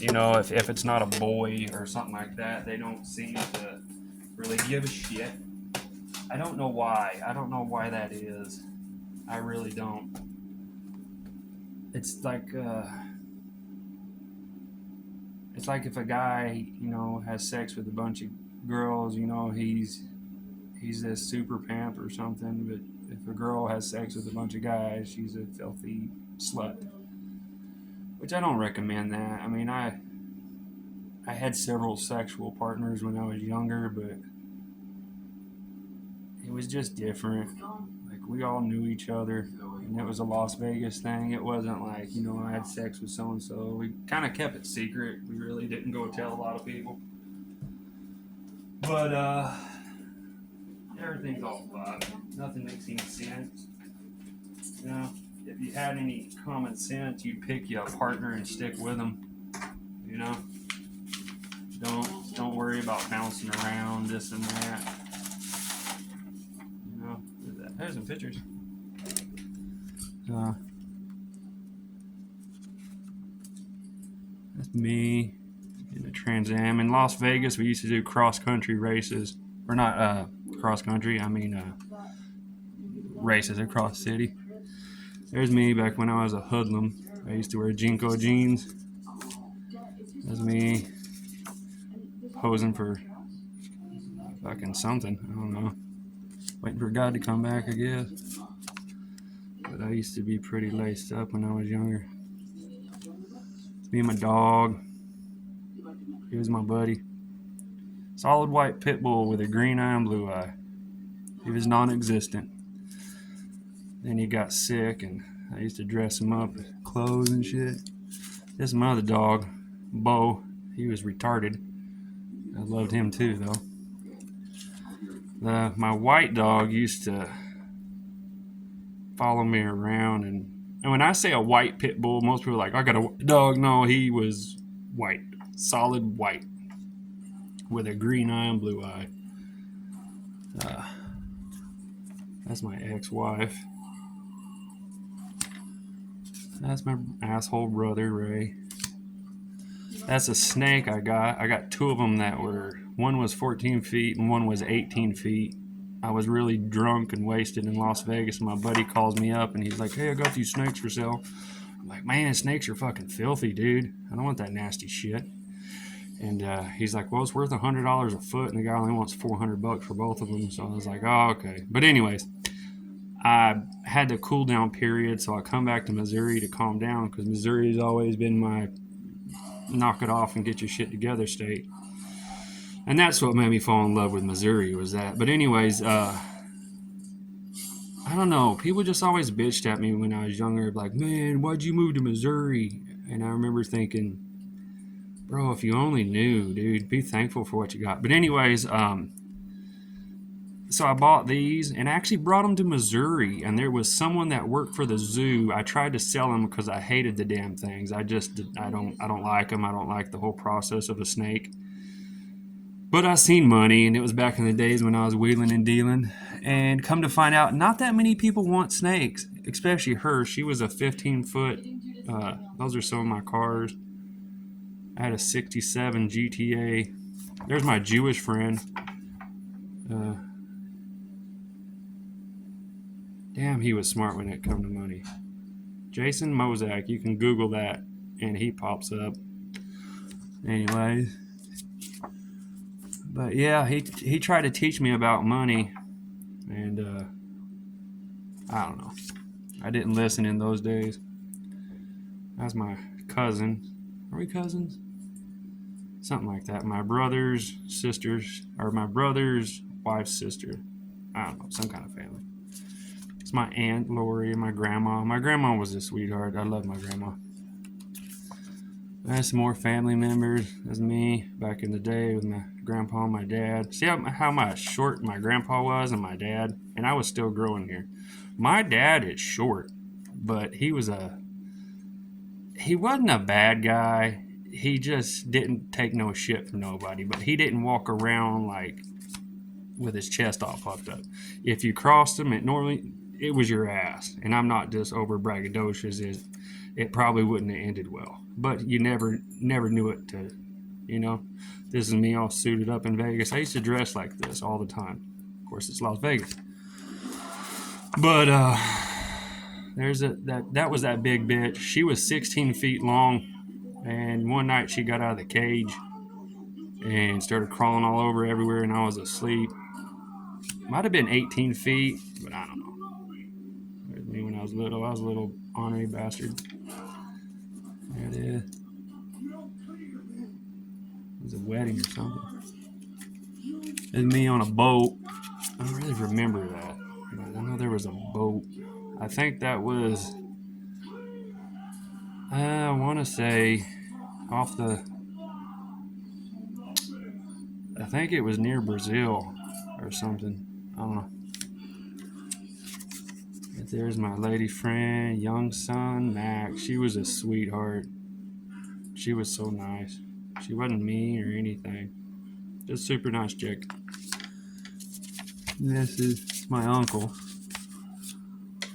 You know, if it's not a boy or something like that, they don't seem to really give a shit. I don't know why. I don't know why that is. I really don't. It's like if a guy, you know, has sex with a bunch of girls, you know, he's this super pimp or something. But if a girl has sex with a bunch of guys, she's a filthy slut. Which I don't recommend that. I mean, I had several sexual partners when I was younger, but it was just different. Like, we all knew each other, and it was a Las Vegas thing. It wasn't like, you know, I had sex with so and so. We kind of kept it secret. We really didn't go tell a lot of people. But everything's all fucked. Nothing makes any sense. You know, if you had any common sense, you'd pick you a partner and stick with them. You know, don't worry about bouncing around this and that. You know, there's some pictures. That's me in the Trans Am. In Las Vegas, we used to do cross-country races. Or not cross-country, I mean races across the city. There's me back when I was a hoodlum. I used to wear Jinko jeans. That's me posing for fucking something. I don't know. Waiting for God to come back, I guess. But I used to be pretty laced up when I was younger. It's me and my dog. He was my buddy. Solid white pit bull with a green eye and blue eye. He was non-existent. Then he got sick, and I used to dress him up with clothes and shit. This is my other dog, Bo. He was retarded. I loved him too, though. My white dog used to follow me around, and when I say a white pit bull, most people are like, I got a dog. No, he was white, solid white, with a green eye and blue eye. That's my ex-wife. That's my asshole brother, Ray. That's a snake I got. I got two of them that were, one was 14 feet and one was 18 feet. I was really drunk and wasted in Las Vegas, and my buddy calls me up and he's like, hey, I got these snakes for sale. I'm like, man, snakes are fucking filthy, dude. I don't want that nasty shit. And he's like, well, it's worth $100 a foot, and the guy only wants $400 for both of them. So I was like, oh, okay. But anyways, I had the cool down period, so I come back to Missouri to calm down, because Missouri's always been my knock it off and get your shit together state. And that's what made me fall in love with Missouri, was that. But anyways, I don't know. People just always bitched at me when I was younger, like, man, why'd you move to Missouri? And I remember thinking, bro, if you only knew, dude, be thankful for what you got. But anyways, so I bought these and I actually brought them to Missouri, and there was someone that worked for the zoo. I tried to sell them because I hated the damn things. I don't like them. I don't like the whole process of a snake. But I seen money, and it was back in the days when I was wheeling and dealing. And come to find out, not that many people want snakes, especially her. She was a 15-foot. Those are some of my cars. I had a 67 GTA. There's my Jewish friend. Damn, he was smart when it come to money. Jason Mozak, you can Google that, and he pops up. Anyways. But yeah, he tried to teach me about money, and I don't know. I didn't listen in those days. That's my cousin. Are we cousins? Something like that. My brother's sisters, or my brother's wife's sister. I don't know, some kind of family. It's my aunt Lori and my grandma. My grandma was a sweetheart. I love my grandma. There's some more family members. That's me back in the day with my grandpa and my dad. See how much short my grandpa was and my dad? And I was still growing here. My dad is short, but he wasn't a bad guy. He just didn't take no shit from nobody. But he didn't walk around like with his chest all puffed up. If you crossed him, it was your ass. And I'm not just over braggadocious. it probably wouldn't have ended well. But you never knew it to, you know. This is me all suited up in Vegas. I used to dress like this all the time. Of course, it's Las Vegas. But that was that big bitch. She was 16 feet long, and one night she got out of the cage and started crawling all over everywhere, and I was asleep. Might have been 18 feet, but I don't know. There's me when I was little. I was a little ornery bastard. There it is. It was a wedding or something. There's me on a boat. I don't really remember that, but I know there was a boat. I think that was, I want to say, I think it was near Brazil or something. I don't know. But there's my lady friend, young son, Max. She was a sweetheart. She was so nice. She wasn't mean or anything. Just super nice chick. This is my uncle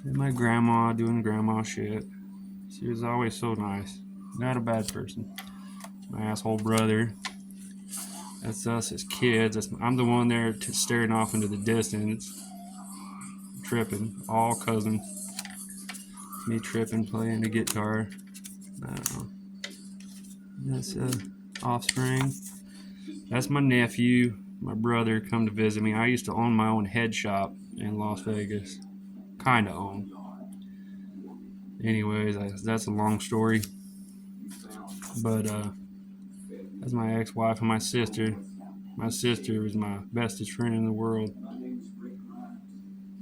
and my grandma doing grandma shit. She was always so nice. Not a bad person. My asshole brother. That's us as kids. I'm the one there staring off into the distance, tripping. All cousins. Me tripping, playing the guitar. I don't know. That's offspring. That's my nephew. My brother come to visit me. I used to own my own head shop in Las Vegas. Kind of own. Anyways, that's a long story. But that's my ex-wife and my sister. My sister was my bestest friend in the world.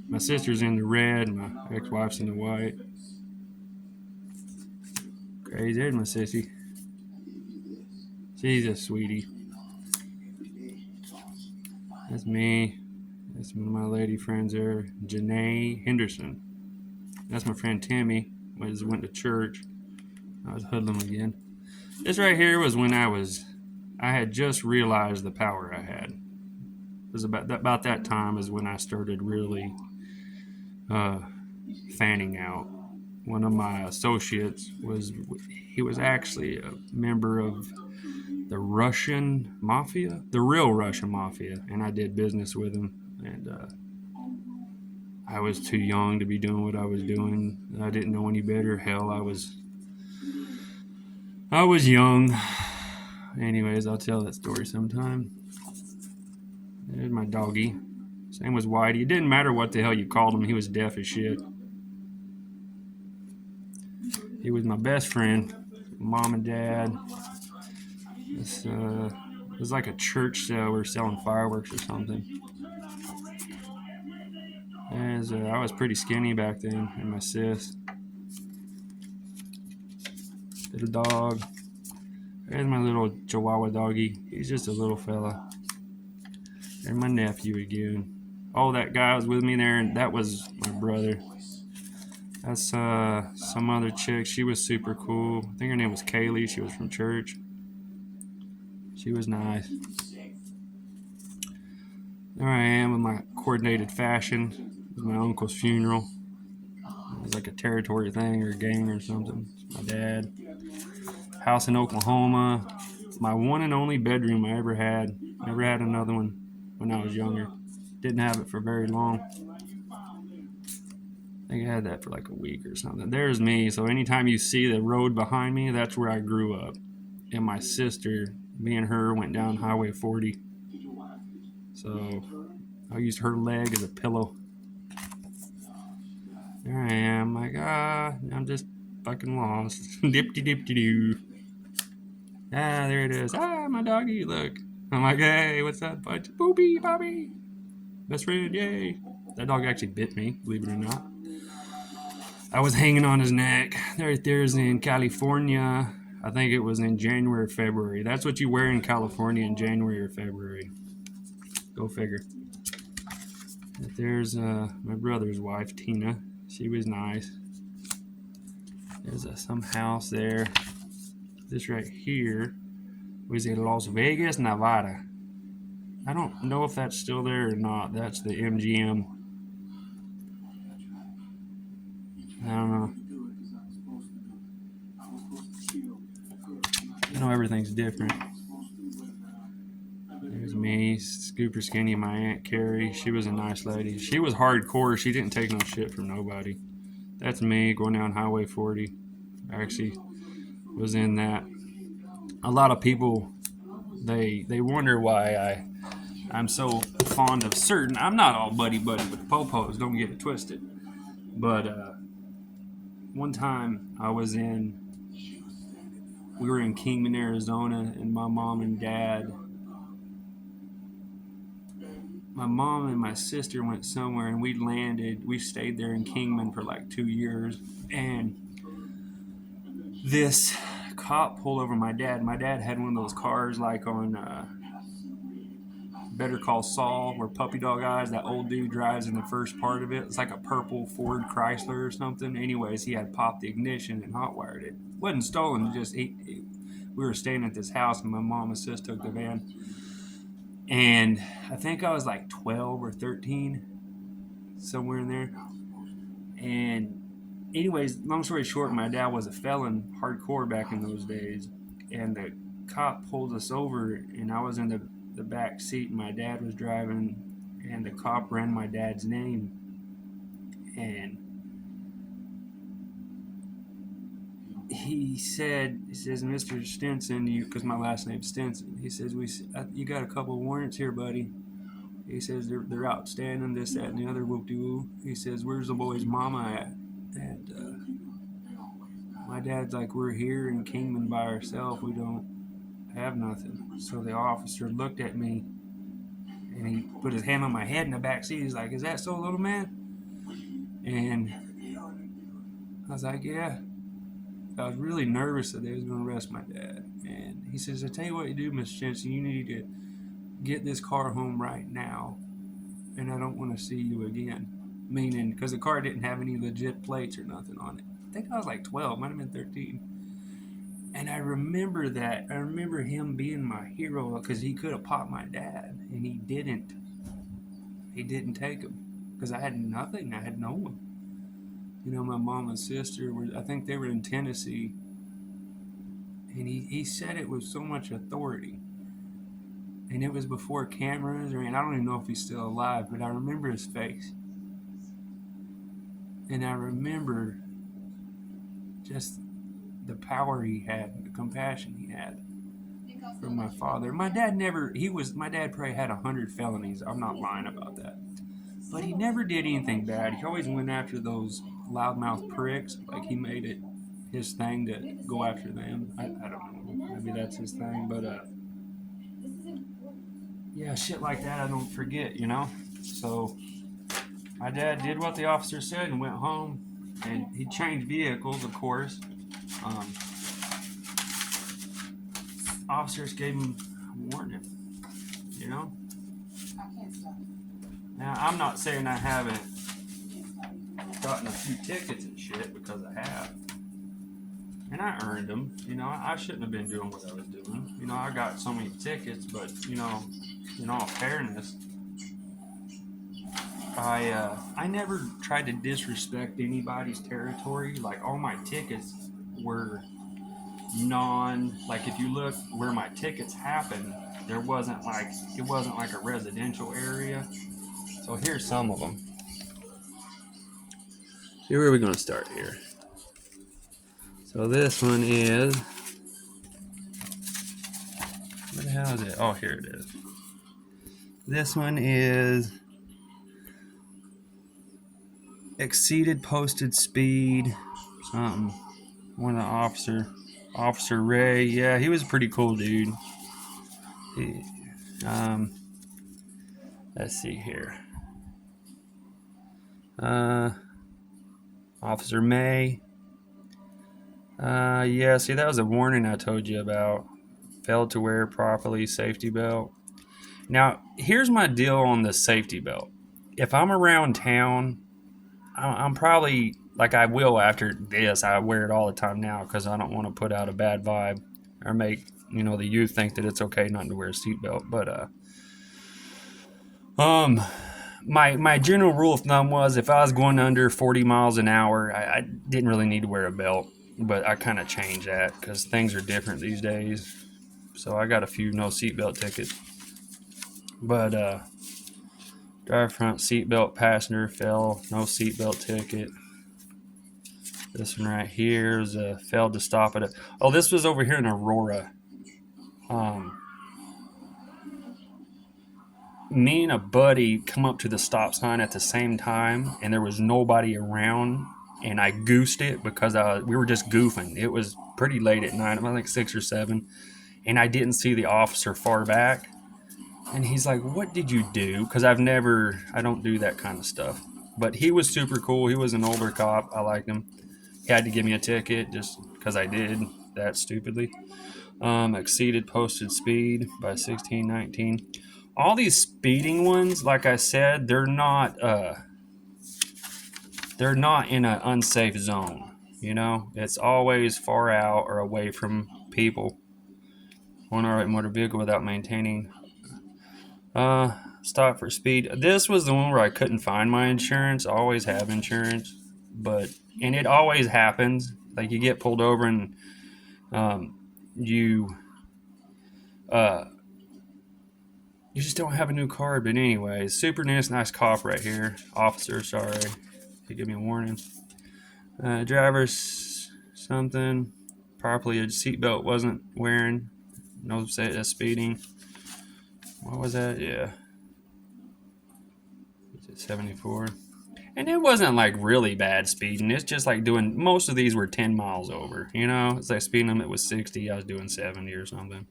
My sister's in the red, my ex-wife's in the white. Crazy, there's my sissy. She's a sweetie. That's me. That's one of my lady friends there, Janae Henderson. That's my friend Timmy. Went to church. I was hoodlum again. This right here was when I had just realized the power I had. It was about that time is when I started really fanning out. One of my associates was actually a member of the Russian mafia, the real Russian mafia, and I did business with him. And I was too young to be doing what I was doing. I didn't know any better. Hell, I was young. Anyways, I'll tell that story sometime. There's my doggy. His name was Whitey. It didn't matter what the hell you called him. He was deaf as shit. He was my best friend. Mom and dad. It was like a church sale. We were selling fireworks or something. And I was pretty skinny back then, and my sis. Little dog. There's my little Chihuahua doggy. He's just a little fella. There's my nephew again. Oh, that guy was with me there, and that was my brother. That's some other chick. She was super cool. I think her name was Kaylee. She was from church. She was nice. There I am with my coordinated fashion. It was my uncle's funeral. It was like a territory thing or a gang or something. My dad. House in Oklahoma. My one and only bedroom I ever had. Never had another one when I was younger. Didn't have it for very long. I think I had that for like a week or something. There's me. So anytime you see the road behind me, that's where I grew up. And my sister, me and her went down Highway 40. So I used her leg as a pillow. There I am. Like, I'm just fucking lost. Dip-de-dip-de-doo. There it is. My doggy, look. I'm like, hey, what's that? Boopy, Bobby. Best friend, yay. That dog actually bit me, believe it or not. I was hanging on his neck. Right there's in California. I think it was in January or February. That's what you wear in California in January or February. Go figure. There's my brother's wife, Tina. She was nice. There's some house there. This right here was in Las Vegas, Nevada. I don't know if that's still there or not. That's the MGM. I don't know. everything's different. There's me, super skinny, my Aunt Carrie. She was a nice lady. She was hardcore. She didn't take no shit from nobody. That's me going down Highway 40. I actually was in that. A lot of people, they wonder why I'm so fond of certain. I'm not all buddy with the popos. Don't get it twisted. But one time we were in Kingman, Arizona, and my mom and my sister went somewhere, and we stayed there in Kingman for like 2 years, and this cop pulled over my dad. My dad had one of those cars like on Better Call Saul, where Puppy Dog Eyes, that old dude drives in the first part of it. It's like a purple Ford Chrysler or something. Anyways, he had popped the ignition and hot wired it. Wasn't stolen, we were staying at this house, and my mom and sis took the van. And I think I was like 12 or 13, somewhere in there. And anyways, long story short, my dad was a felon, hardcore back in those days. And the cop pulled us over, and I was in the back seat, and my dad was driving, and the cop ran my dad's name. And he says, Mr. Stinson, because my last name's Stinson. He says, you got a couple warrants here, buddy. He says, they're outstanding, this, that, and the other, whoop-de-woo. He says, where's the boy's mama at? And my dad's like, we're here in Kingman by ourselves. We don't have nothing. So the officer looked at me, and he put his hand on my head in the back seat. He's like, is that so, little man? And I was like, yeah. I was really nervous that they was going to arrest my dad. And he says, I tell you what you do, Miss Jensen, you need to get this car home right now, and I don't want to see you again. Meaning, because the car didn't have any legit plates or nothing on it. I think I was like 12, might have been 13. And I remember that. I remember him being my hero, because he could have popped my dad, and he didn't. He didn't take him, because I had nothing. I had no one. My mom and sister I think they were in Tennessee, and he said it with so much authority. And it was before cameras, I don't even know if he's still alive, but I remember his face. And I remember just the power he had, the compassion he had for my father. My dad probably had 100 felonies. I'm not lying about that. But he never did anything bad. He always went after those loudmouth pricks. Like, he made it his thing to go after them. I don't know. Maybe that's his thing. But, yeah, shit like that I don't forget, So, my dad did what the officer said and went home. And he changed vehicles, of course. Officers gave him a warning, Now, I'm not saying I haven't gotten a few tickets and shit, because I have. And I earned them. I shouldn't have been doing what I was doing. I got so many tickets, but, in all fairness, I never tried to disrespect anybody's territory. Like, all my tickets were like, if you look where my tickets happened, it wasn't like a residential area. So here's some of them. See, where are we going to start here? So this one is, where the hell is it? Oh, here it is. This one is exceeded posted speed, something. One of the Officer Ray. Yeah, he was a pretty cool dude. Let's see here. Officer May. Yeah, see, that was a warning I told you about. Failed to wear properly safety belt. Now, here's my deal on the safety belt. If I'm around town, I'm probably, like, I will after this. I wear it all the time now because I don't want to put out a bad vibe or make, the youth think that it's okay not to wear a seatbelt. But, my general rule of thumb was if I was going under 40 miles an hour, I didn't really need to wear a belt. but I kind of changed that because things are different these days. So I got a few no seatbelt tickets. But driver front seatbelt passenger fell, no seatbelt ticket. This one right here is failed to stop at it. Oh, this was over here in Aurora. Me and a buddy come up to the stop sign at the same time, and there was nobody around, and I goosed it because we were just goofing. It was pretty late at night, about like 6 or 7, and I didn't see the officer far back. And he's like, "What did you do?" Because I don't do that kind of stuff. But he was super cool. He was an older cop. I liked him. He had to give me a ticket just because I did that stupidly. Exceeded posted speed by 16, 19. All these speeding ones, like I said, they're not in an unsafe zone. You know, it's always far out or away from people. On our motor vehicle without maintaining. Stop for speed. This was the one where I couldn't find my insurance. I always have insurance, and it always happens. Like you get pulled over and you just don't have a new card. But anyways, super nice cop right here. Officer, sorry, he gave me a warning. Driver's something. Properly a seatbelt wasn't wearing. No speeding. What was that? Yeah. 74. And it wasn't like really bad speeding. It's just like doing, most of these were 10 miles over. You know, it's like speed limit was 60. I was doing 70 or something.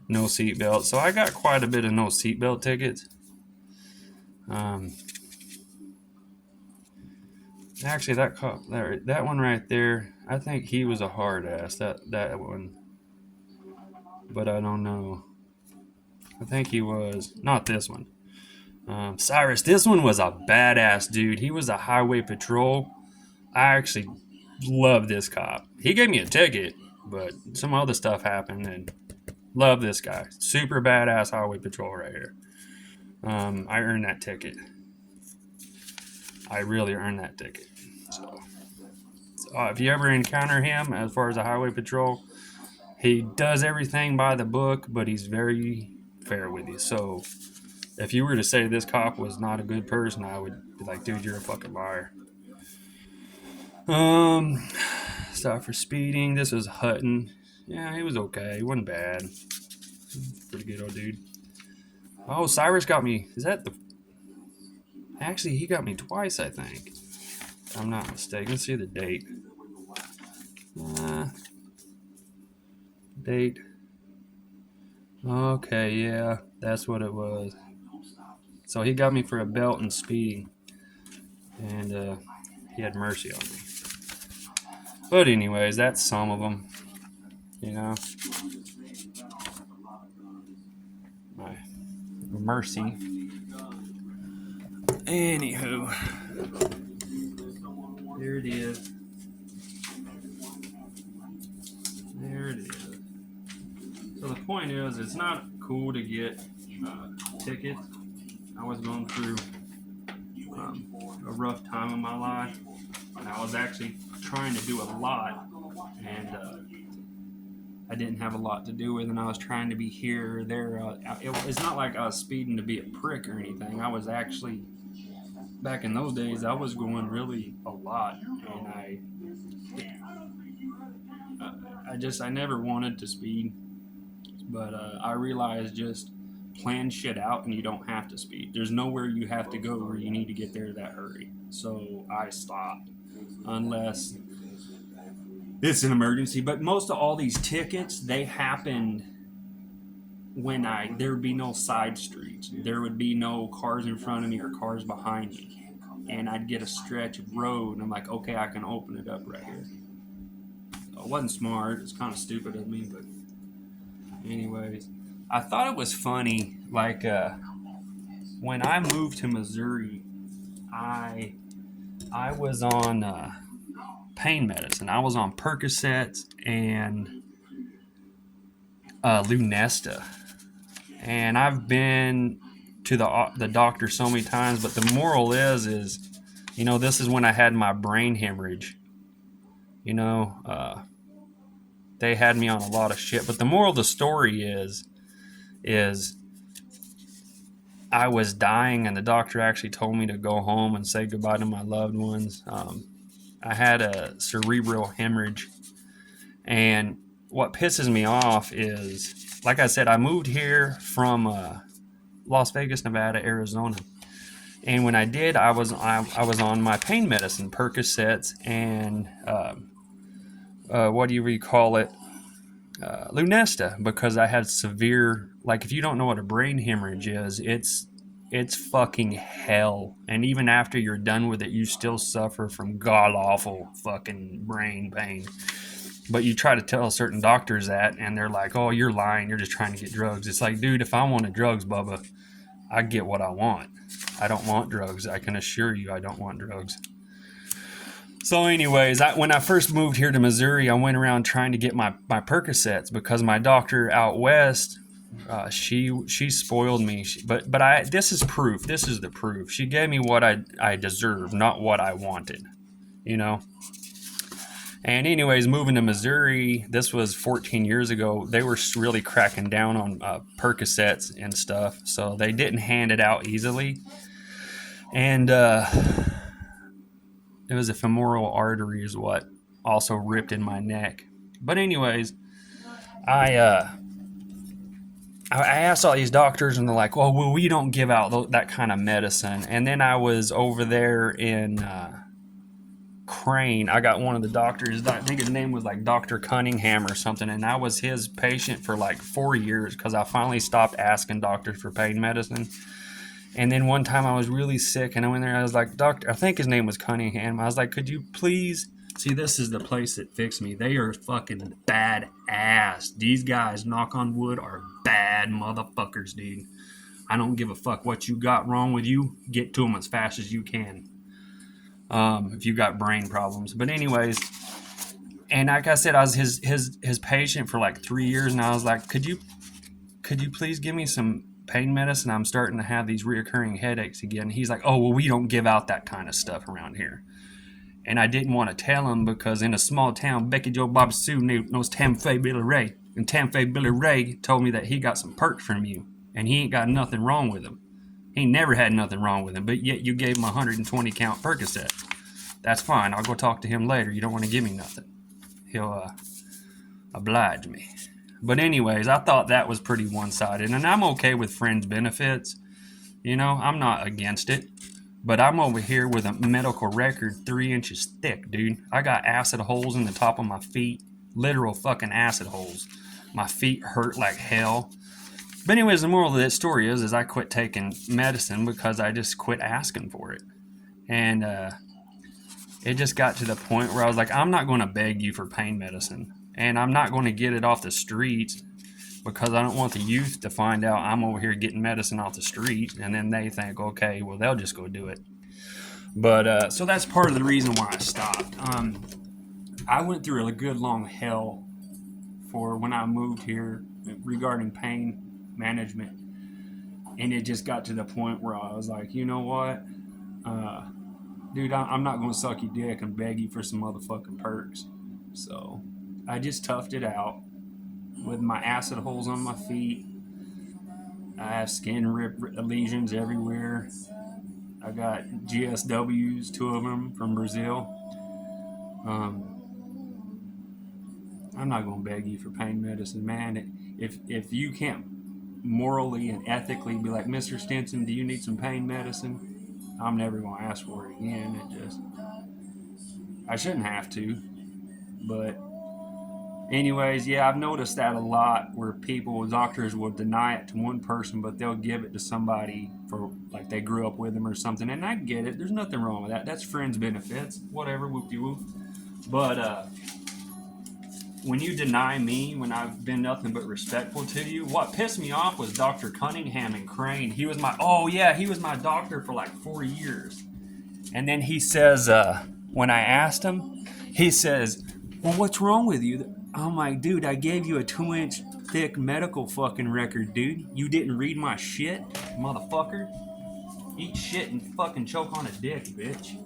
No seatbelt. So I got quite a bit of no seatbelt tickets. Actually, that cop, that one right there, I think he was a hard ass. That one. But I don't know. I think he was. Not this one. Cyrus, this one was a badass dude. He was a highway patrol. I actually love this cop. He gave me a ticket, but some other stuff happened, and love this guy. Super badass highway patrol right here. I earned that ticket. I really earned that ticket. So if you ever encounter him, as far as a highway patrol, he does everything by the book, but he's very fair with you. So if you were to say this cop was not a good person, I would be like, dude, you're a fucking liar. Stop for speeding. This was Hutton. Yeah, he was okay. He wasn't bad. Pretty good old dude. Oh, Cyrus got me. Is that the... Actually, he got me twice, I think. If I'm not mistaken. Let's see the date. Date. Okay, yeah. That's what it was. So he got me for a belt and speeding. And he had mercy on me. But anyways, that's some of them. You know. My mercy. Anywho. There it is. There it is. So the point is, it's not cool to get tickets. I was going through a rough time in my life, and I was actually trying to do a lot, and I didn't have a lot to do with, and I was trying to be here or there. It's not like I was speeding to be a prick or anything. I was actually, back in those days, I was going really a lot, and I never wanted to speed, but I realized just plan shit out and you don't have to speed. There's nowhere you have to go where you need to get there that hurry. So I stopped, unless it's an emergency. But most of all these tickets, they happened when there would be no side streets. There would be no cars in front of me or cars behind me. And I'd get a stretch of road, and I'm like, okay, I can open it up right here. So it wasn't smart. It's kind of stupid of me, but anyways. I thought it was funny, like, when I moved to Missouri, I was on pain medicine. I was on Percocets and Lunesta. And I've been to the doctor so many times, but the moral is, you know, this is when I had my brain hemorrhage. You know, they had me on a lot of shit. But the moral of the story is I was dying, and the doctor actually told me to go home and say goodbye to my loved ones. I had a cerebral hemorrhage, and what pisses me off is, like I said, I moved here from Las Vegas, Nevada, Arizona, and when I did, I was on my pain medicine, Percocets, and what do you call it, Lunesta, because I had severe. Like, if you don't know what a brain hemorrhage is, it's fucking hell. And even after you're done with it, you still suffer from god awful fucking brain pain. But you try to tell certain doctors that, and they're like, "Oh, you're lying. You're just trying to get drugs." It's like, dude, if I wanted drugs, Bubba, I get what I want. I don't want drugs. I can assure you, I don't want drugs. So anyways, when I first moved here to Missouri, I went around trying to get my Percocets because my doctor out west, she spoiled me. This is proof. This is the proof. She gave me what I deserved, not what I wanted. You know. And anyways, moving to Missouri, this was 14 years ago. They were really cracking down on Percocets and stuff, so they didn't hand it out easily. And it was a femoral artery is what also ripped in my neck. But anyways, I asked all these doctors, and they're like, well, we don't give out that kind of medicine. And then I was over there in Crane. I got one of the doctors, I think his name was like Dr. Cunningham or something, and I was his patient for like 4 years because I finally stopped asking doctors for pain medicine. And then one time I was really sick, and I went there, I was like, doctor, I think his name was Cunningham. I was like, could you please, see, this is the place that fixed me. They are fucking badass. These guys, knock on wood, are bad motherfuckers, dude. I don't give a fuck what you got wrong with you. Get to them as fast as you can. If you got brain problems. But anyways, and like I said, I was his patient for like 3 years, and I was like, could you please give me some pain medicine? I'm starting to have these reoccurring headaches again. He's like, oh, well, we don't give out that kind of stuff around here. And I didn't want to tell him because in a small town, Becky Joe Bob Sue knows Tamfay Billy Ray. And Tamfay Billy Ray told me that he got some perks from you, and he ain't got nothing wrong with him. He never had nothing wrong with him, but yet you gave him a 120 count Percocet. That's fine. I'll go talk to him later. You don't want to give me nothing. He'll oblige me. But anyways, I thought that was pretty one-sided, and I'm okay with friends' benefits. You know, I'm not against it. But I'm over here with a medical record 3 inches thick, dude. I got acid holes in the top of my feet. Literal fucking acid holes. My feet hurt like hell. But anyways, the moral of that story is I quit taking medicine because I just quit asking for it. And it just got to the point where I was like, I'm not going to beg you for pain medicine. And I'm not going to get it off the streets because I don't want the youth to find out I'm over here getting medicine off the street. And then they think, okay, well, they'll just go do it. But so that's part of the reason why I stopped. I went through a good long hell for when I moved here regarding pain management. And it just got to the point where I was like, you know what? Dude, I'm not going to suck your dick and beg you for some motherfucking perks. So I just toughed it out with my acid holes on my feet. I have skin lesions everywhere. I got GSWs, 2 of them from Brazil. I'm not going to beg you for pain medicine, man. If you can't morally and ethically be like, Mr. Stinson, do you need some pain medicine? I'm never going to ask for it again. I shouldn't have to. But anyways, yeah, I've noticed that a lot where doctors will deny it to one person, but they'll give it to somebody for, like, they grew up with them or something. And I get it. There's nothing wrong with that. That's friends' benefits. Whatever, whoop-de-whoop. But when you deny me when I've been nothing but respectful to you, what pissed me off was Dr. Cunningham and Crane. He was my doctor for like 4 years. And then he says, when I asked him, he says, well, what's wrong with you? I'm like, dude, I gave you a 2-inch thick medical fucking record, dude. You didn't read my shit, motherfucker. Eat shit and fucking choke on a dick, bitch.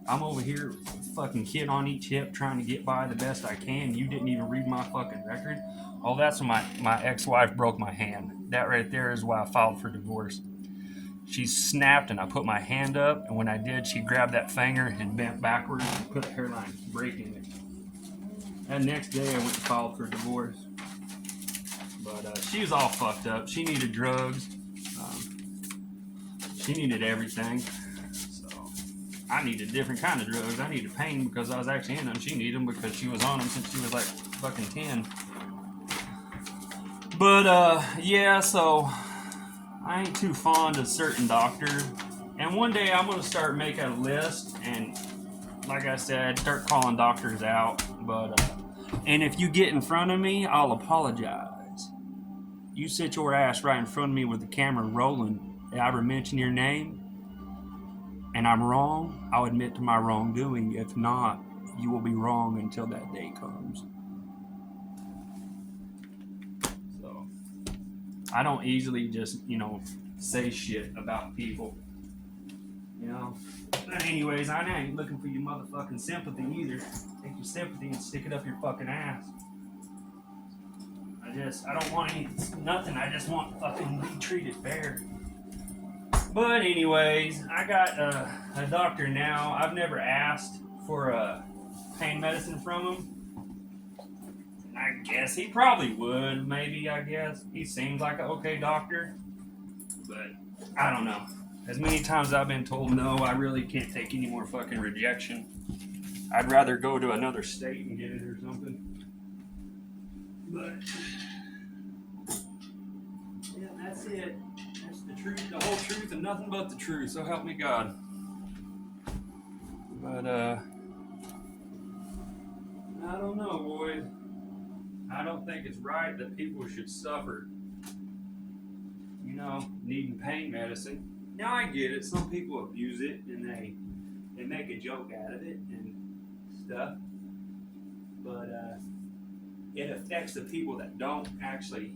I'm over here fucking kid on each hip trying to get by the best I can. You didn't even read my fucking record. Oh, that's when my ex-wife broke my hand. That right there is why I filed for divorce. She snapped and I put my hand up, and when I did, she grabbed that finger and bent backwards and put a hairline break in it. That next day, I went and filed for divorce. But she was all fucked up. She needed drugs. She needed everything. So I needed different kind of drugs. I needed pain because I was actually in them. She needed them because she was on them since she was like fucking 10. But yeah, so I ain't too fond of certain doctors. And one day I'm going to start making a list and, like I said, start calling doctors out. But, and if you get in front of me, I'll apologize. You sit your ass right in front of me with the camera rolling. If I ever mention your name and I'm wrong, I'll admit to my wrongdoing. If not, you will be wrong until that day comes. So, I don't easily just, say shit about people. But anyways, I ain't looking for your motherfucking sympathy either. Take your sympathy and stick it up your fucking ass. I don't want nothing. I just want fucking be treated fair. But anyways, I got a doctor now. I've never asked for pain medicine from him. I guess he probably would. Maybe, I guess. He seems like an okay doctor. But I don't know. As many times as I've been told no, I really can't take any more fucking rejection. I'd rather go to another state and get it or something. But yeah, that's it. That's the truth, the whole truth, and nothing but the truth. So help me God. But I don't know, boys. I don't think it's right that people should suffer, needing pain medicine. Now I get it. Some people abuse it and they make a joke out of it and stuff. But it affects the people that don't actually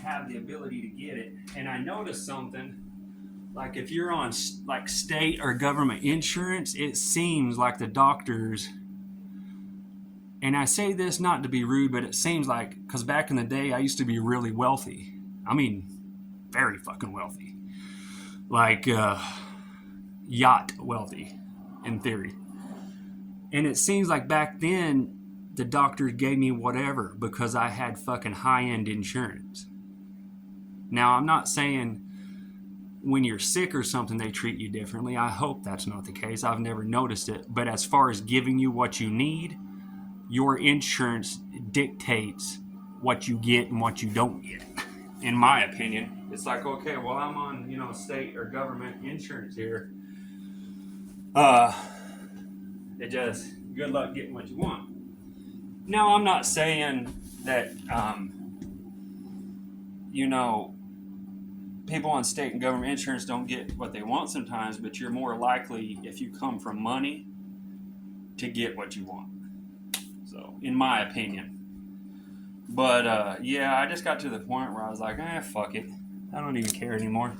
have the ability to get it. And I noticed something. Like if you're on like state or government insurance, it seems like the doctors. And I say this not to be rude, but it seems like, because back in the day, I used to be really wealthy. I mean, very fucking wealthy. Like, yacht wealthy, in theory. And it seems like back then, the doctors gave me whatever because I had fucking high-end insurance. Now, I'm not saying when you're sick or something, they treat you differently. I hope that's not the case. I've never noticed it. But as far as giving you what you need, your insurance dictates what you get and what you don't get. In my opinion, it's like, okay, well, I'm on, state or government insurance here. It just, good luck getting what you want. Now, I'm not saying that, people on state and government insurance don't get what they want sometimes, but you're more likely, if you come from money, to get what you want. So, in my opinion. But, yeah, I just got to the point where I was like, fuck it. I don't even care anymore.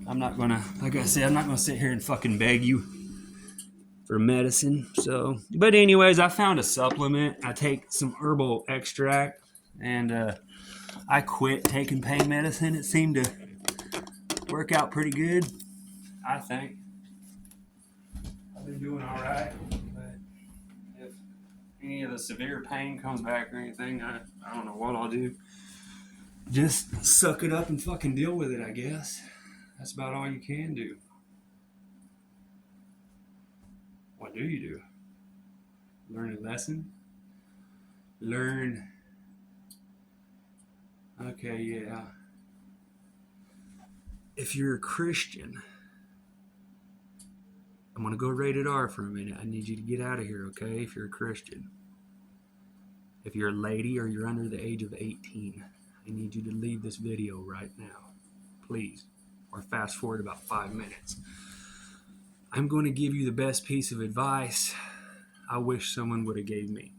I'm not going to, like I said, I'm not going to sit here and fucking beg you for medicine. So, but anyways, I found a supplement. I take some herbal extract, and I quit taking pain medicine. It seemed to work out pretty good, I think. I've been doing all right. Any of the severe pain comes back or anything, I don't know what I'll do. Just suck it up and fucking deal with it, I guess. That's about all you can do. What do you do? Learn a lesson? Okay, yeah. If you're a Christian, I'm going to go rated R for a minute. I need you to get out of here, okay? If you're a Christian. If you're a lady or you're under the age of 18, I need you to leave this video right now. Please. Or fast forward about 5 minutes. I'm going to give you the best piece of advice I wish someone would have gave me.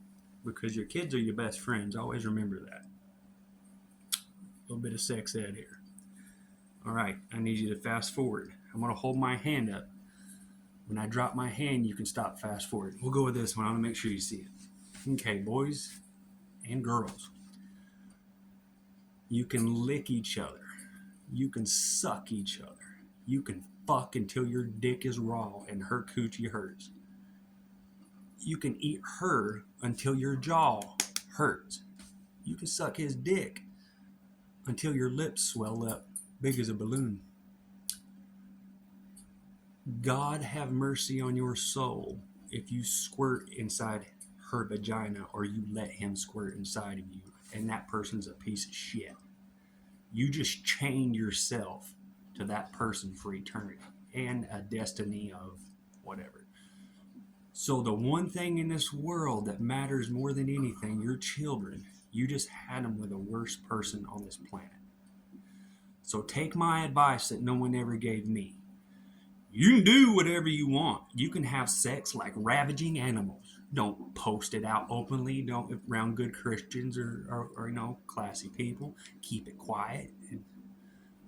Because your kids are your best friends. Always remember that. A little bit of sex ed here. All right. I need you to fast forward. I'm going to hold my hand up. When I drop my hand, you can stop, fast forward. We'll go with this one. I want to make sure you see it. Okay, boys and girls. You can lick each other. You can suck each other. You can fuck until your dick is raw and her coochie hurts. You can eat her until your jaw hurts. You can suck his dick until your lips swell up big as a balloon. God have mercy on your soul if you squirt inside her vagina or you let him squirt inside of you and that person's a piece of shit. You just chained yourself to that person for eternity and a destiny of whatever. So the one thing in this world that matters more than anything, your children, you just had them with the worst person on this planet. So take my advice that no one ever gave me. You can do whatever you want. You can have sex like ravaging animals. Don't post it out openly. Don't around good Christians or classy people. Keep it quiet and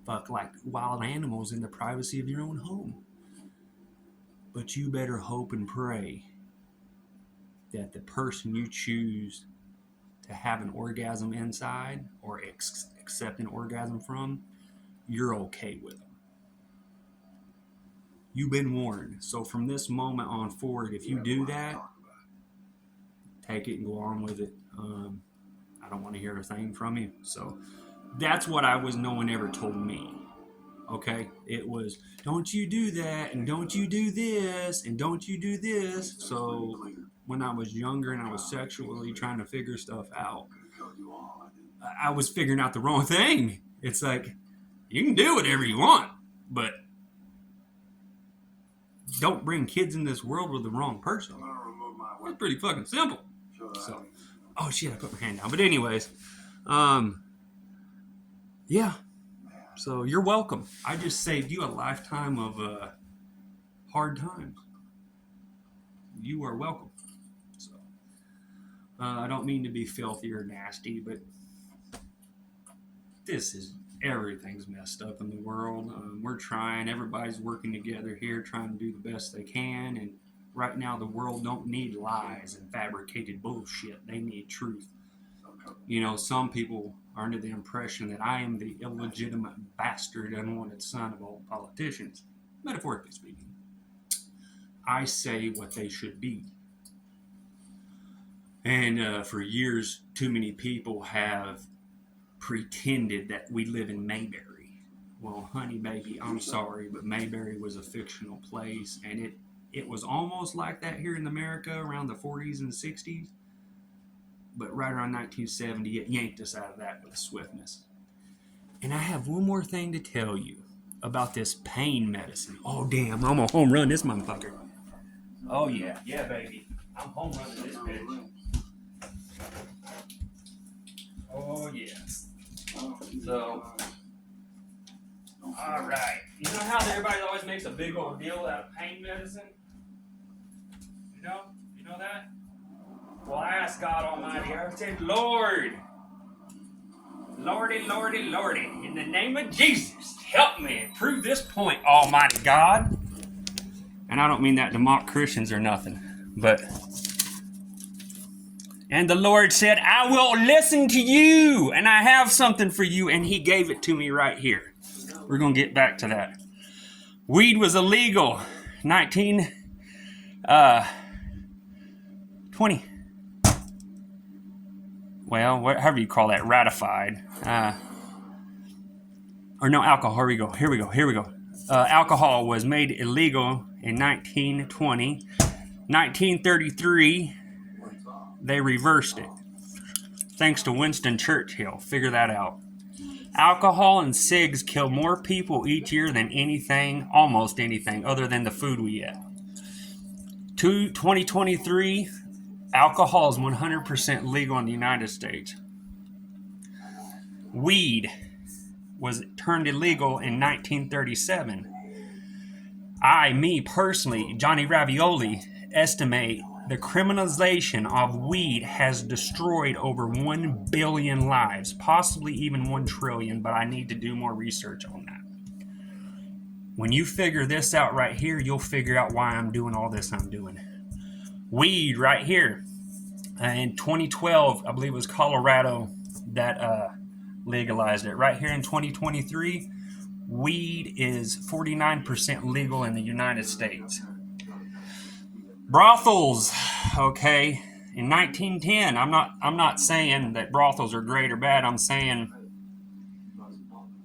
fuck like wild animals in the privacy of your own home. But you better hope and pray that the person you choose to have an orgasm inside or accept an orgasm from, you're okay with them. You've been warned. So from this moment on forward, if you do that, take it and go on with it. I don't want to hear a thing from you. So that's what I was. No one ever told me. Okay? It was, don't you do that, and don't you do this, and don't you do this. So when I was younger and I was sexually trying to figure stuff out, I was figuring out the wrong thing. It's like, you can do whatever you want, but don't bring kids in this world with the wrong person. It's pretty fucking simple. So, oh shit, I put my hand down. But anyways, yeah. So you're welcome. I just saved you a lifetime of hard times. You are welcome. So, I don't mean to be filthy or nasty, but everything's messed up in the world. We're trying. Everybody's working together here, trying to do the best they can. And right now, the world don't need lies and fabricated bullshit. They need truth. You know, some people are under the impression that I am the illegitimate bastard, unwanted son of all politicians. Metaphorically speaking. I say what they should be. And for years, too many people have pretended that we live in Mayberry. Well, honey baby, I'm sorry, but Mayberry was a fictional place, and it was almost like that here in America around the 40s and 60s. But right around 1970, it yanked us out of that with swiftness. And I have one more thing to tell you about this pain medicine. Oh, damn, I'm gonna home run this motherfucker. Oh, yeah, baby. I'm home running this bitch. Oh, yeah. So, all right. You know how everybody always makes a big old deal out of pain medicine? You know that? Well, I asked God Almighty, I said, Lord, Lordy, Lordy, Lordy, in the name of Jesus, help me prove this point, Almighty God. And I don't mean that to mock Christians or nothing, but... And the Lord said, I will listen to you, and I have something for you, and he gave it to me right here. We're going to get back to that. Weed was illegal, 1920. Well, however you call that, ratified. Alcohol, here we go. Alcohol was made illegal in 1920. 1933, they reversed it. Thanks to Winston Churchill. Figure that out. Alcohol and cigs kill more people each year than almost anything, other than the food we eat. 2023, alcohol is 100% legal in the United States. Weed was turned illegal in 1937. Me personally, Johnny Ravioli, estimate the criminalization of weed has destroyed over 1 billion lives, possibly even 1 trillion, but I need to do more research on that. When you figure this out right here, you'll figure out why I'm doing all this I'm doing. Weed right here. In 2012, I believe it was Colorado that legalized it. Right here in 2023, weed is 49% legal in the United States. Brothels, okay. In 1910, I'm not saying that brothels are great or bad. I'm saying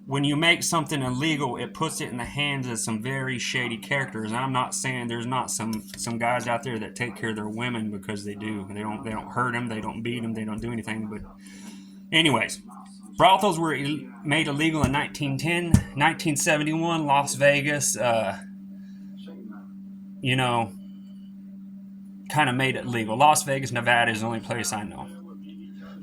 when you make something illegal, it puts it in the hands of some very shady characters. And I'm not saying there's not some guys out there that take care of their women because they do. They don't hurt them, they don't beat them, they don't do anything. But anyways, brothels were made illegal in 1910, 1971. Las Vegas, kind of made it legal. Las Vegas, Nevada is the only place I know.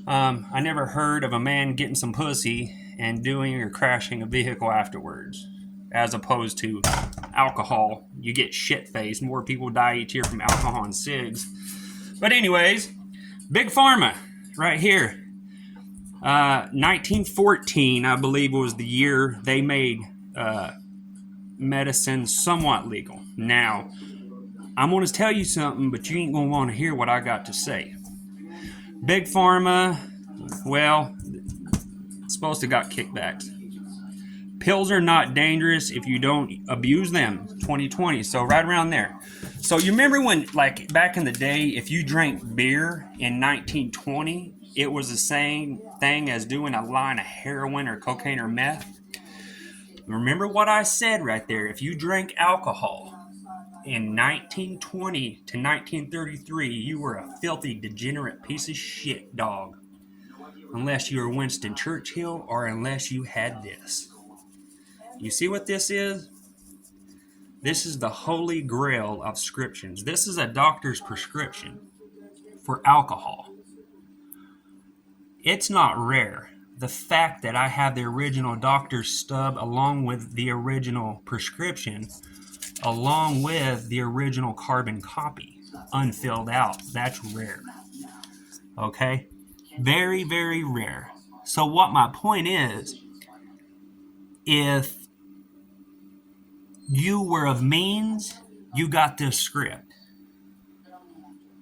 I never heard of a man getting some pussy and doing or crashing a vehicle afterwards, as opposed to alcohol. You get shit-faced. More people die each year from alcohol and cigs. But anyways, Big Pharma, right here. 1914, I believe, was the year they made medicine somewhat legal. Now, I'm going to tell you something, but you ain't going to want to hear what I got to say. Big Pharma, well, it's supposed to got kickbacks. Pills are not dangerous if you don't abuse them. 2020, so right around there. So you remember when, like, back in the day, if you drank beer in 1920, it was the same thing as doing a line of heroin or cocaine or meth? Remember what I said right there. If you drank alcohol in 1920 to 1933, you were a filthy, degenerate piece of shit, dog. Unless you were Winston Churchill or unless you had this. You see what this is? This is the holy grail of prescriptions. This is a doctor's prescription for alcohol. It's not rare. The fact that I have the original doctor's stub along with the original prescription, along with the original carbon copy, unfilled out, that's rare. Okay? Very, very rare. So what my point is, if you were of means, you got this script.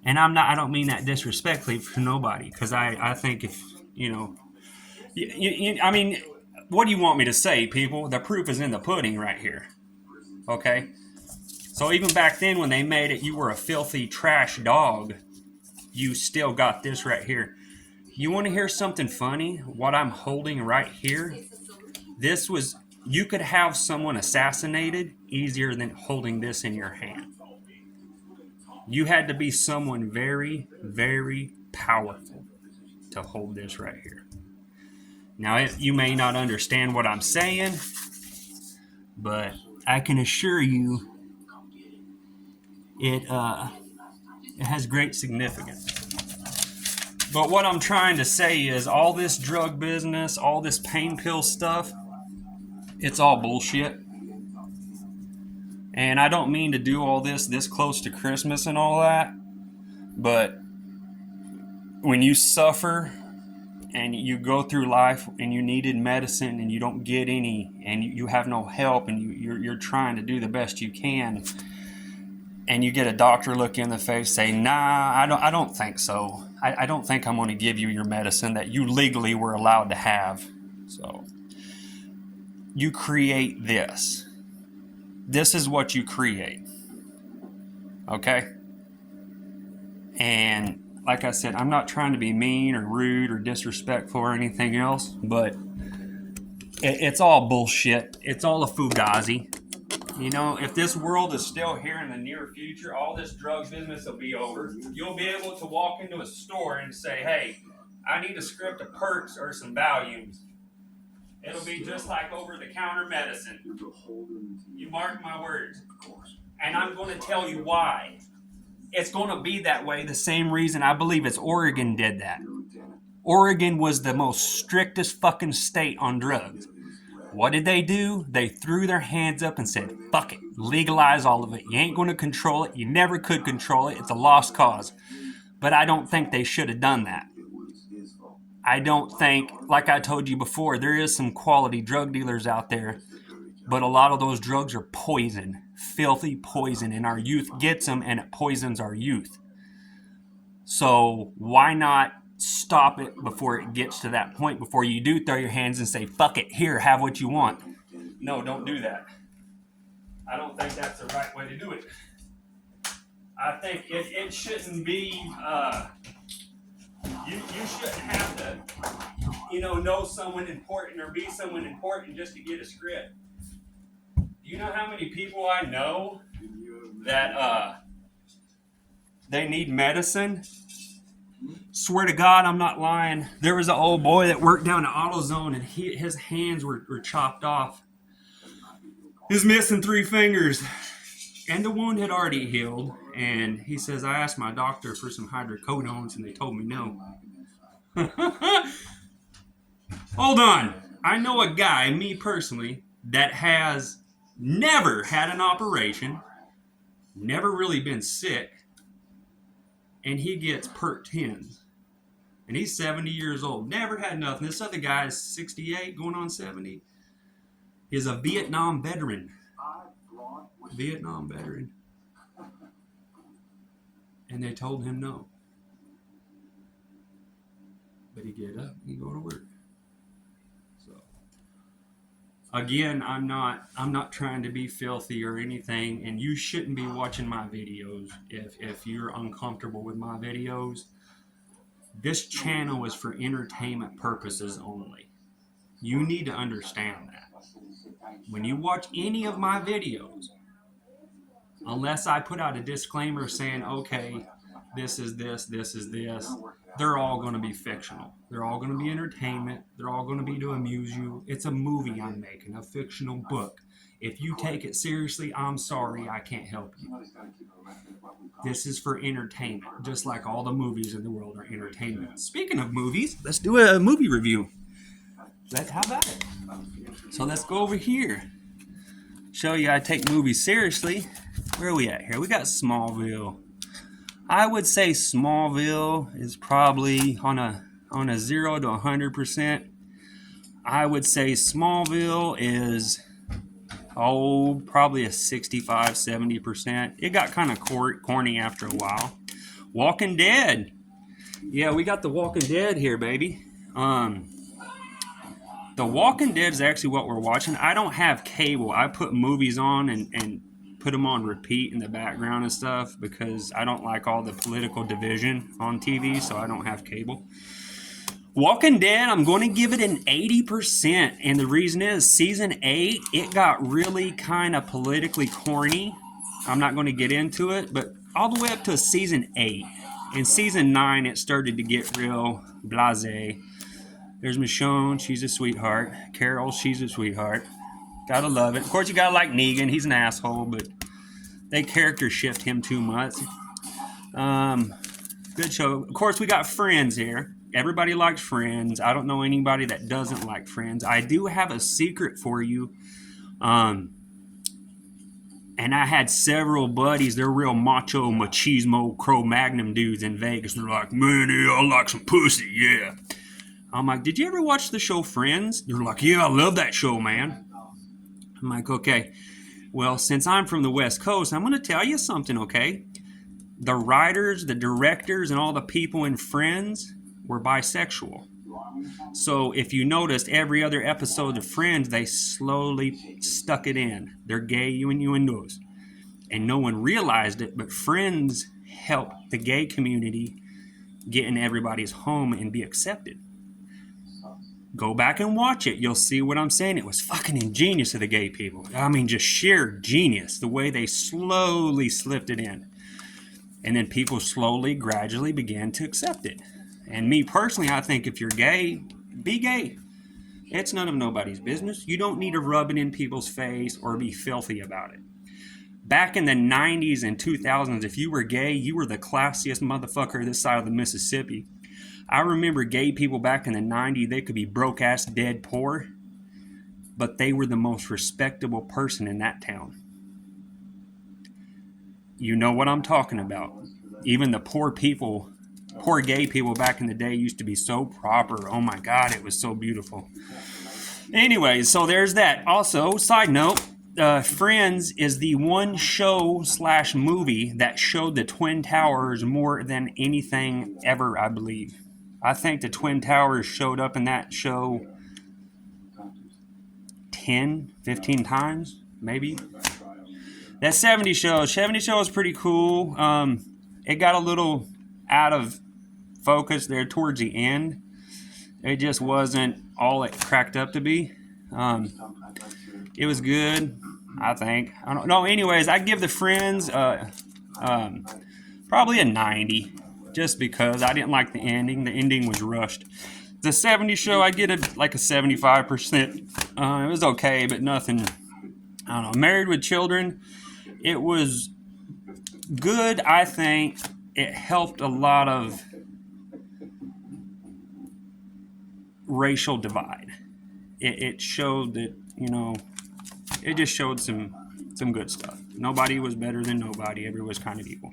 And I don't mean that disrespectfully for nobody, because I think if, I mean, what do you want me to say, people? The proof is in the pudding right here. Okay? So even back then when they made it, you were a filthy trash dog. You still got this right here. You want to hear something funny? What I'm holding right here, you could have someone assassinated easier than holding this in your hand. You had to be someone very, very powerful to hold this right here. Now, you may not understand what I'm saying, but I can assure you it has great significance. But what I'm trying to say is all this drug business, all this pain pill stuff, it's all bullshit. And I don't mean to do all this close to Christmas and all that, but when you suffer and you go through life and you needed medicine and you don't get any and you have no help and you're trying to do the best you can, and you get a doctor look you in the face say, nah, I don't think so. I don't think I'm going to give you your medicine that you legally were allowed to have. So you create this. This is what you create. Okay? And like I said, I'm not trying to be mean or rude or disrespectful or anything else, but it's all bullshit. It's all a fugazi. If this world is still here in the near future, all this drug business will be over. You'll be able to walk into a store and say, hey, I need a script of Perks or some Valiums. It'll be just like over-the-counter medicine. You mark my words. And I'm going to tell you why. It's going to be that way the same reason I believe it's Oregon did that. Oregon was the most strictest fucking state on drugs. What did they do? They threw their hands up and said, fuck it, legalize all of it. You ain't going to control it. You never could control it. It's a lost cause. But I don't think they should have done that. I don't think, like I told you before, there is some quality drug dealers out there. But a lot of those drugs are poison, filthy poison, and our youth gets them and it poisons our youth. So why not stop it before it gets to that point, before you do throw your hands and say, fuck it, here, have what you want. No, don't do that. I don't think that's the right way to do it. I think it shouldn't be, you shouldn't have to, know someone important or be someone important just to get a script. Do you know how many people I know that they need medicine? Swear to God, I'm not lying. There was an old boy that worked down at AutoZone, and his hands were chopped off. He's missing 3 fingers. And the wound had already healed. And he says, I asked my doctor for some hydrocodones, and they told me no. Hold on. I know a guy, me personally, that has never had an operation, never really been sick, and he gets PERT 10s. And he's 70 years old. Never had nothing. This other guy is 68, going on 70. He's a Vietnam veteran. Vietnam veteran. And they told him no. But he get up and he go to work. So again, I'm not trying to be filthy or anything, and you shouldn't be watching my videos if you're uncomfortable with my videos. This channel is for entertainment purposes only. You need to understand that. When you watch any of my videos, unless I put out a disclaimer saying, okay, this is this, they're all going to be fictional. They're all going to be entertainment. They're all going to be to amuse you. It's a movie I'm making, a fictional book. If you take it seriously, I'm sorry, I can't help you. This is for entertainment, just like all the movies in the world are entertainment. Speaking of movies, let's do a movie review. How about it? So let's go over here. Show you I take movies seriously. Where are we at here? We got Smallville. I would say Smallville is probably on a 0 to 100%. I would say Smallville is probably a 65, 70%. It got kind of corny after a while. Walking Dead. Yeah, we got The Walking Dead here, baby. The Walking Dead is actually what we're watching. I don't have cable. I put movies on and put them on repeat in the background and stuff because I don't like all the political division on TV, so I don't have cable. Walking Dead, I'm going to give it an 80%, and the reason is season 8, it got really kind of politically corny. I'm not going to get into it, but all the way up to season 8. In season 9, it started to get real blasé. There's Michonne, she's a sweetheart. Carol, she's a sweetheart. Gotta love it. Of course, you gotta like Negan. He's an asshole, but they character shift him too much. Good show. Of course, we got Friends here. Everybody likes Friends. I don't know anybody that doesn't like Friends. I do have a secret for you. And I had several buddies. They're real macho, machismo, Cro-Magnon dudes in Vegas. They're like, man, yeah, I like some pussy, yeah. I'm like, did you ever watch the show Friends? They're like, yeah, I love that show, man. I'm like, okay. Well, since I'm from the West Coast, I'm going to tell you something, okay? The writers, the directors, and all the people in Friends were bisexual. So if you noticed, every other episode of Friends, they slowly stuck it in. They're gay innuendos. And no one realized it, but Friends helped the gay community get in everybody's home and be accepted. Go back and watch it. You'll see what I'm saying. It was fucking ingenious of the gay people. I mean, just sheer genius, the way they slowly slipped it in. And then people slowly, gradually began to accept it. And me personally, I think if you're gay, be gay. It's none of nobody's business. You don't need to rub it in people's face or be filthy about it. Back in the 90s and 2000s, if you were gay, you were the classiest motherfucker this side of the Mississippi. I remember gay people back in the 90s, they could be broke-ass, dead poor, but they were the most respectable person in that town. You know what I'm talking about. Even the poor gay people back in the day used to be so proper. Oh my God, it was so beautiful. Anyways, so there's that. Also, side note, Friends is the one show / movie that showed the Twin Towers more than anything ever, I believe. I think the Twin Towers showed up in that show 10, 15 times, maybe. That 70 show is pretty cool. It got a little out of focus there towards the end. It just wasn't all it cracked up to be. It was good, I think. I don't know. Anyways, I give the Friends probably a 90, just because I didn't like the ending. The ending was rushed. The 70 show, I get it like a 75%. It was okay, but nothing. I don't know. Married with Children, it was good. I think it helped a lot of racial divide. It showed that, it just showed some good stuff. Nobody was better than nobody. Everyone was kind of equal.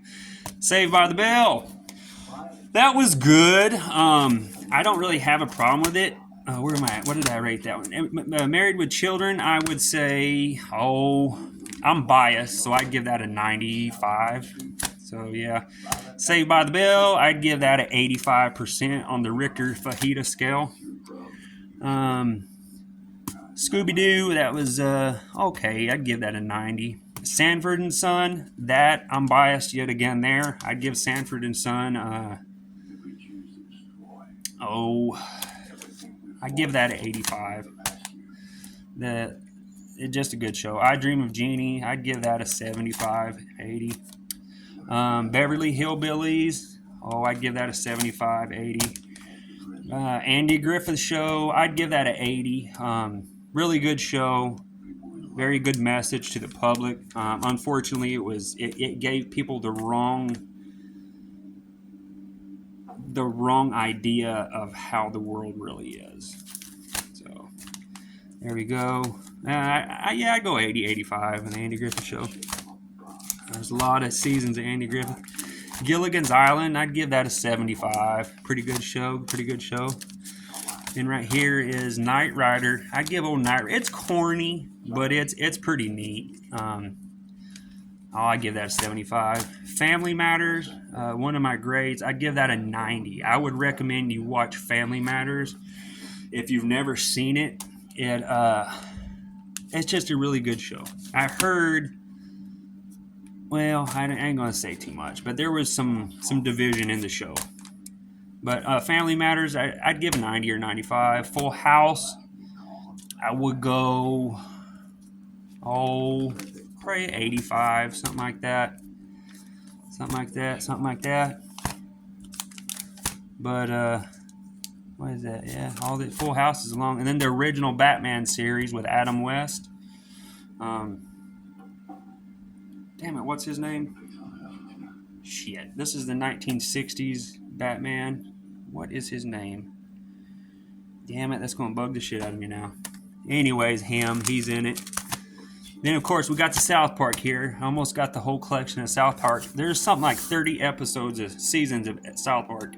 Saved by the Bell. That was good. I don't really have a problem with it. Where am I at? What did I rate that one? Married with Children, I would say, I'm biased, so I'd give that a 95. So, yeah. Saved by the Bell, I'd give that an 85% on the Richter Fajita scale. Scooby-Doo, that was okay. I'd give that a 90. Sanford and Son, that I'm biased yet again there. I'd give Sanford and Son I'd give that an 85. It's just a good show. I Dream of Jeannie, I'd give that a 75, 80. Beverly Hillbillies, I'd give that a 75, 80. Andy Griffith Show, I'd give that an 80. Really good show. Very good message to the public. Unfortunately, it gave people the wrong idea of how the world really is. So there we go. I go 80, 85 on the Andy Griffith Show. There's a lot of seasons of Andy Griffith. Gilligan's Island, I'd give that a 75. Pretty good show. And right here is Knight Rider. I'd give old Knight Rider. It's corny, but it's pretty neat. I'd give that a 75. Family Matters, one of my grades, I'd give that a 90. I would recommend you watch Family Matters. If you've never seen it, it's just a really good show. I heard, well, I ain't going to say too much, but there was some division in the show. But Family Matters, I'd give a 90 or 95. Full House, I would go, probably 85, something like that. But, what is that? Yeah, all the Full House is long. And then the original Batman series with Adam West. Damn it, what's his name? Shit, this is the 1960s Batman. What is his name? Damn it, that's going to bug the shit out of me now. Anyways, he's in it. Then, of course, we got the South Park here. I almost got the whole collection of South Park. There's something like 30 episodes of seasons of South Park.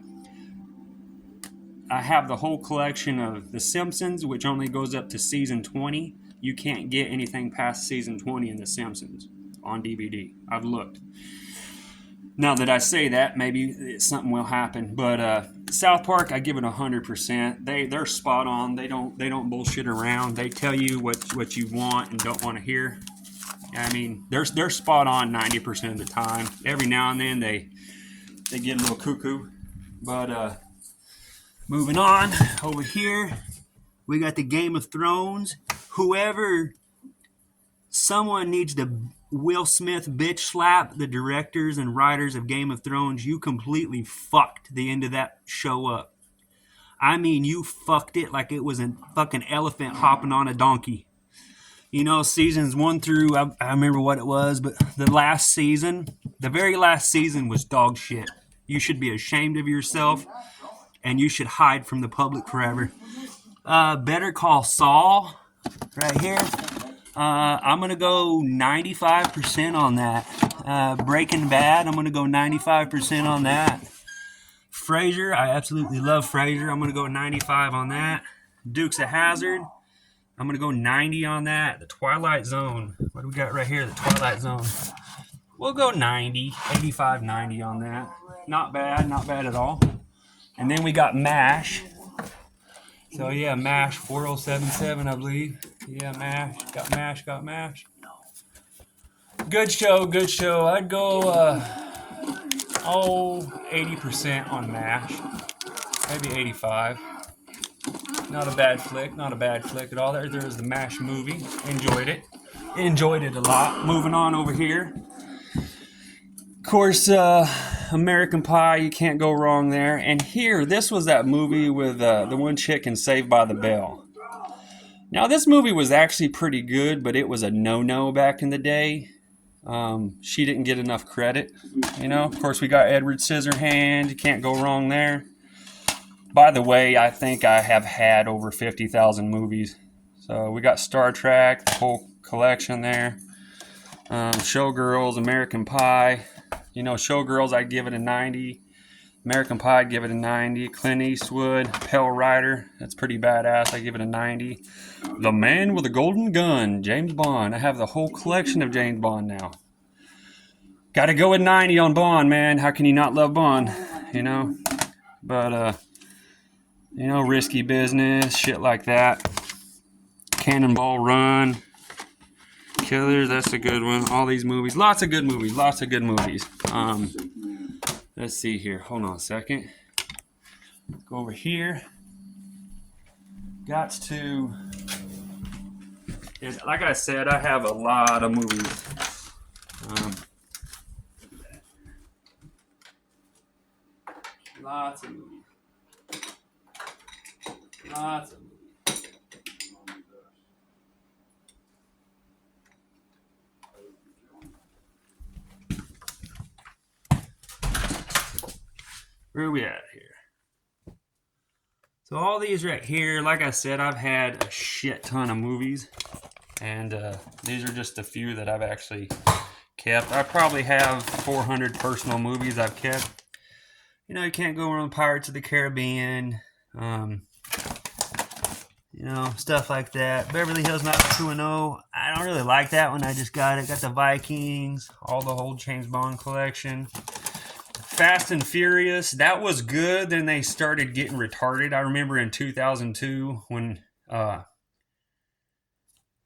I have the whole collection of The Simpsons, which only goes up to season 20. You can't get anything past season 20 in The Simpsons on DVD. I've looked. Now that I say that, maybe something will happen. But South Park, I give it 100%. They're spot on. They don't bullshit around. They tell you what you want and don't want to hear. I mean, they're spot on 90% of the time. Every now and then they get a little cuckoo. But moving on over here, we got the Game of Thrones. Someone needs to Will Smith bitch slap the directors and writers of Game of Thrones. You completely fucked the end of that show up. I mean, you fucked it like it was a fucking elephant hopping on a donkey. Seasons 1 through, I remember what it was, but the very last season was dog shit. You should be ashamed of yourself, and you should hide from the public forever. Better Call Saul, right here. I'm going to go 95% on that. Breaking Bad, I'm going to go 95% on that. Frasier, I absolutely love Frasier. I'm going to go 95 on that. Dukes of Hazzard, I'm going to go 90 on that. The Twilight Zone. What do we got right here? The Twilight Zone. We'll go 90, 85, 90 on that. Not bad, not bad at all. And then we got MASH. So yeah, MASH 4077, I believe. Yeah, MASH. Got MASH, got MASH. Good show, good show. I'd go 80% on MASH. Maybe 85. Not a bad flick, not a bad flick at all. There's the MASH movie. Enjoyed it. Enjoyed it a lot. Moving on over here. Of course, American Pie, you can't go wrong there. And here, this was that movie with the one chick in Saved by the Bell. Now, this movie was actually pretty good, but it was a no-no back in the day. She didn't get enough credit, you know. Of course, we got Edward Scissorhands. You can't go wrong there. By the way, I think I have had over 50,000 movies. So we got Star Trek, the whole collection there. Showgirls, American Pie. You know, Showgirls, I'd give it a 90. American Pie, I'd give it a 90. Clint Eastwood, Pale Rider, that's pretty badass. I give it a 90. The Man with a Golden Gun, James Bond. I have the whole collection of James Bond now. Got to go with 90 on Bond, man. How can you not love Bond? You know? But, you know, Risky Business, shit like that. Cannonball Run. Killers, that's a good one. All these movies. Lots of good movies. Lots of good movies. Let's see here. Hold on a second. Go over here. Got to... Like I said, I have a lot of movies. Lots of movies. Lots of movies. Where are we at here? So all these right here, like I said, I've had a shit ton of movies. And these are just a few that I've actually kept. I probably have 400 personal movies I've kept. You know, you can't go wrong with Pirates of the Caribbean. You know, stuff like that. Beverly Hills 90210. I don't really like that one. I just got it. Got the Vikings. All the whole James Bond collection. Fast and Furious. That was good. Then they started getting retarded. I remember in 2002 when... I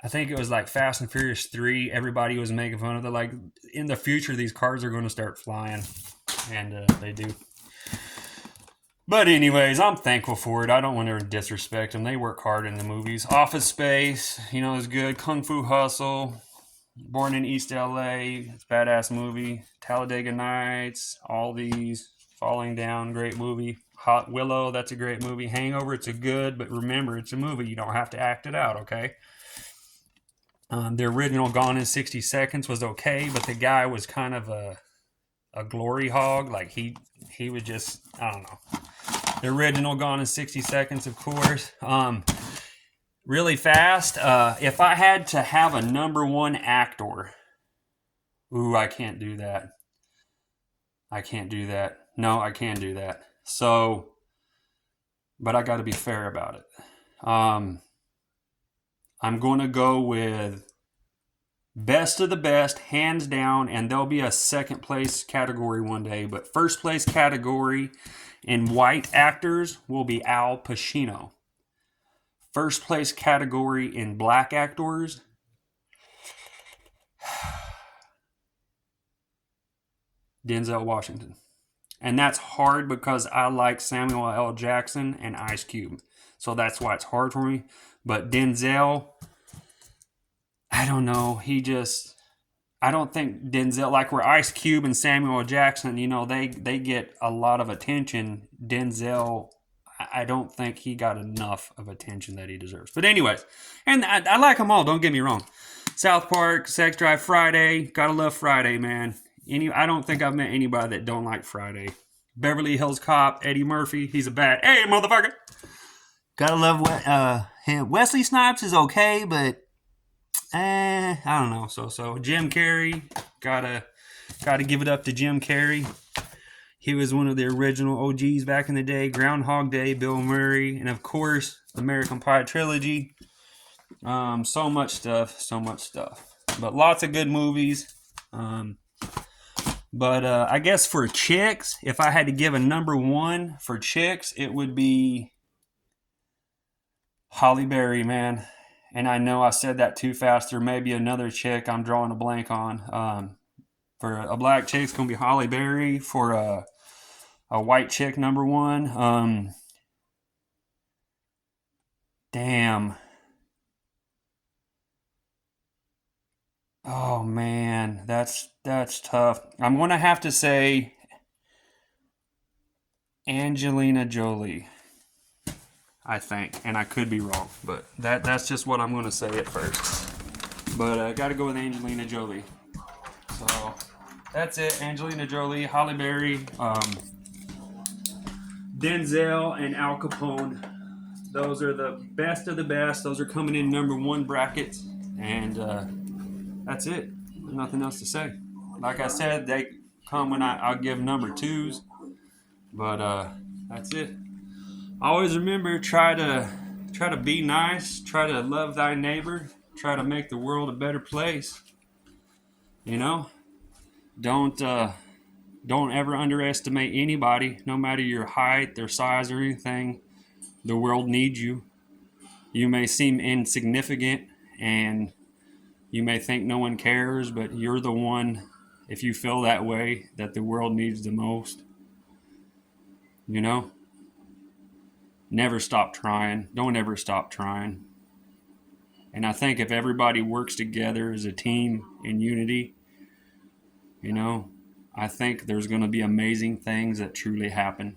think it was like Fast and Furious 3. Everybody was making fun of it. Like, in the future, these cars are going to start flying. And they do. But anyways, I'm thankful for it. I don't want to disrespect them. They work hard in the movies. Office Space, you know, is good. Kung Fu Hustle. Born in East LA. It's a badass movie. Talladega Nights. All these. Falling Down. Great movie. Hot Willow. That's a great movie. Hangover. It's a good. But remember, it's a movie. You don't have to act it out, okay? The original Gone in 60 Seconds was okay, but the guy was kind of a glory hog. Like, he was just, I don't know. The original Gone in 60 Seconds, of course. Really fast. If I had to have a number one actor, I can't do that. I can't do that. No, I can't do that. So, but I got to be fair about it. I'm going to go with best of the best, hands down, and there'll be a second place category one day. But first place category in white actors will be Al Pacino. First place category in black actors, Denzel Washington. And that's hard because I like Samuel L. Jackson and Ice Cube. So that's why it's hard for me. But Denzel, I don't know. I don't think Denzel, like where Ice Cube and Samuel L. Jackson, you know, they get a lot of attention. Denzel, I don't think he got enough of attention that he deserves. But anyways, and I like them all, don't get me wrong. South Park, Sex Drive, Friday. Gotta love Friday, man. I don't think I've met anybody that don't like Friday. Beverly Hills Cop, Eddie Murphy. He's a bad, hey, motherfucker. Gotta love him. Wesley Snipes is okay, but I don't know. So Jim Carrey, gotta give it up to Jim Carrey. He was one of the original OGs back in the day. Groundhog Day, Bill Murray, and of course, the American Pie trilogy. So much stuff. But lots of good movies. But I guess for chicks, if I had to give a number one for chicks, it would be Halle Berry, man. And I know I said that too fast. There may be another chick I'm drawing a blank on. For a black chick, it's going to be Halle Berry. For a white chick, number one. Damn. Oh man, that's tough. I'm gonna have to say Angelina Jolie. I think, and I could be wrong, but that's just what I'm gonna say at first. But I got to go with Angelina Jolie. So that's it. Angelina Jolie, Halle Berry, Denzel, and Al Capone. Those are the best of the best. Those are coming in number one brackets, and that's it. There's nothing else to say. Like I said, they come when I'll give number twos, but that's it. Always remember, try to be nice, try to love thy neighbor, try to make the world a better place. You know, don't ever underestimate anybody, no matter your height, their size, or anything. The world needs you. You may seem insignificant, and you may think no one cares, but you're the one, if you feel that way, that the world needs the most. You know? Never stop trying. Don't ever stop trying. And I think if everybody works together as a team in unity, you know, I think there's going to be amazing things that truly happen.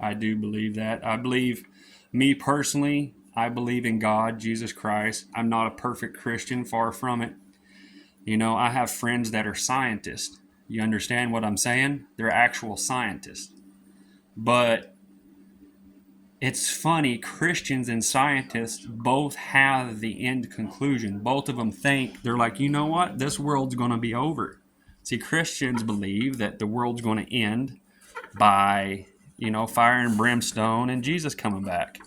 I do believe that. I believe, me personally, I believe in God, Jesus Christ. I'm not a perfect Christian, far from it. You know, I have friends that are scientists. You understand what I'm saying? They're actual scientists. But it's funny, Christians and scientists both have the end conclusion. Both of them think, they're like, you know what? This world's going to be over. See, Christians believe that the world's going to end by, fire and brimstone and Jesus coming back.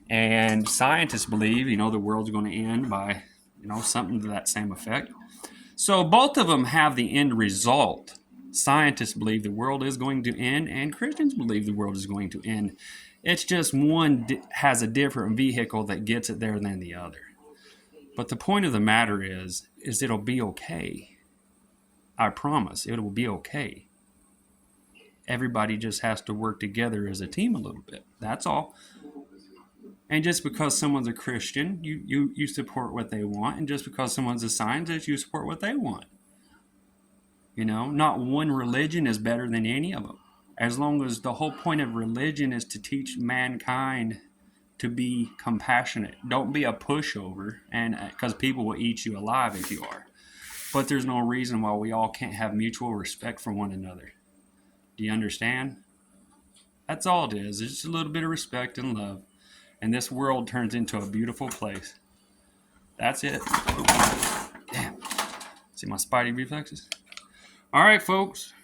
And scientists believe, the world's going to end by, something to that same effect. So both of them have the end result. Scientists believe the world is going to end, and Christians believe the world is going to end. It's just one has a different vehicle that gets it there than the other. But the point of the matter is it'll be okay. I promise, it will be okay. Everybody just has to work together as a team a little bit. That's all. And just because someone's a Christian, you support what they want. And just because someone's a scientist, you support what they want. Not one religion is better than any of them. As long as the whole point of religion is to teach mankind to be compassionate. Don't be a pushover, and because people will eat you alive if you are. But there's no reason why we all can't have mutual respect for one another. Do you understand? That's all it is. It's just a little bit of respect and love. And this world turns into a beautiful place. That's it. Damn. See my spidey reflexes? All right, folks.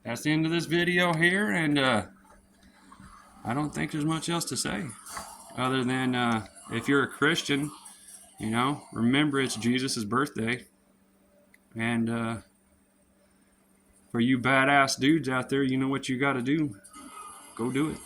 That's the end of this video here, and I don't think there's much else to say other than if you're a Christian, remember it's Jesus' birthday, and for you badass dudes out there, you know what you got to do. Go do it.